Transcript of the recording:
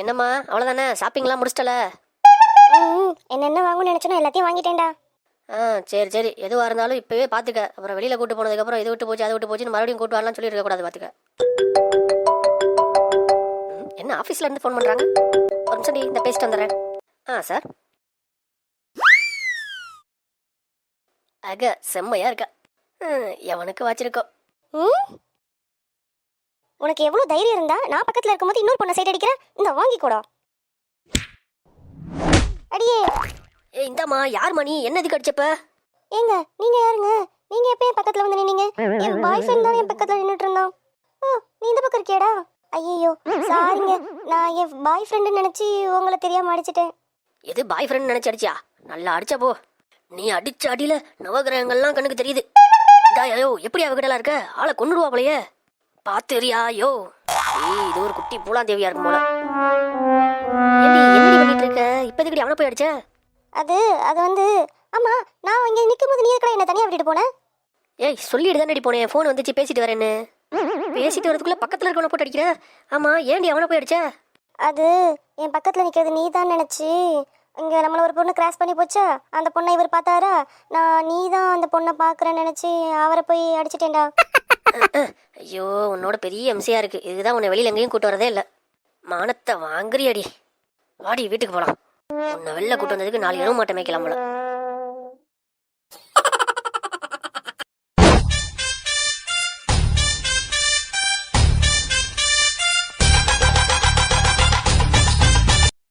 என்னம்மா அவ்வளோதானே, ஷாப்பிங்லாம் முடிச்சிட்டல? என்னென்ன வாங்கணும்னு நினைச்சனோ எல்லாத்தையும் வாங்கிட்டேன்டா. சரி சரி, எதுவாக இருந்தாலும் இப்போவே பார்த்துக்க. அப்புறம் வெளியில் கூட்டு போனதுக்கப்புறம் இது விட்டு போச்சு அது விட்டு போச்சுன்னு மறுபடியும் கூட்டு வரலாம்னு சொல்லி இருக்கக்கூடாது, பார்த்துக்க. என்ன ஆஃபீஸில் இருந்து ஃபோன் பண்ணுறாங்க? ஒரு நிமிஷம் டி, இந்த பேசிட்டு வந்துடுறேன். சார். செம்மையா இருக்கா. எவனுக்கு வச்சிருக்கோம். உனக்கு எவ்வளவு தைரியம் இருந்தா நான் பக்கத்துல இருக்கும்போது இன்னொரு பொண்ணை சைட் அடிக்கிறேன். இந்த வாங்கிக்கூடா. அடியே. இந்தாம்மா, யார் மணி, என்ன இதுக்கு அடிச்சப்ப? ஏங்க நீங்க யாருங்க? நீங்க எப்ப என் பக்கத்துல வந்து நின்னீங்க? என் பாய் ஃப்ரெண்ட் தான் என் பக்கத்துல நின்னுட்டு இருந்தான். நீ இந்த பக்கம் இருக்கியாடா? ஐயோ சாரிங்க, நான் என் பாய் ஃப்ரெண்டு நினைச்சு உங்களை தெரியாம அடிச்சிட்டேன். எது பாய் ஃப்ரெண்ட் நினைச்சு அடிச்சியா? நல்லா அடிச்சா போ. நீ அடிச்ச அடியில நவகிரகங்கள்லாம் கண்ணுக்கு தெரியுது. ஐயோ, எப்படி அவகிட்டலாம் இருக்க? ஆளை கொண்டுடுவா போலையே. பாத்துறியா? ஐயோ, இது ஒரு குட்டி பூலாந்தேவியா இருக்கும் போல. என்னடி பண்ணிட்டு இருக்க? இப்ப எதுக்கடி அவனை போய் அடிச்ச? அது வந்து ஆமா, நான் இங்க நிக்கும் போது நீ இருக்கடா என்ன தனியா விட்டுட்டு போன? ஏய், சொல்லிட்டு தானடி போனேன், ஃபோன் வந்துச்சு பேசிட்டு வரேன்னு. பேசிட்டு வரதுக்குள்ள பக்கத்துல இருக்கவனை போட்டு அடிக்கிற. ஆமா, ஏன்டி அவனை போய் அடிச்ச? அது என் பக்கத்துல நிக்கிறது நீ தான் நினைச்சு இங்க நம்மள ஒரு பொண்ணு கிராஸ் பண்ணி போச்சா, அந்த பொண்ணை இவர் பார்த்தாரா, நான் நீ தான் அந்த பொண்ணை பாக்குறேன்னு நினைச்சு அவரை போய் அடிச்சிட்டேன்டா. ஐயோ, உன்னோட பெரிய எம்சியா இருக்கு. இதுதான் உன்னை வெளியில எங்கேயும் கூட்டு வரதே இல்லை. மானத்தை வாங்குறியடி. வாடி வீட்டுக்கு போலாம். உன்னை வெளில கூட்டு வந்ததுக்கு 4 எருவு மாட்டை மேய்க்கலாம் போல.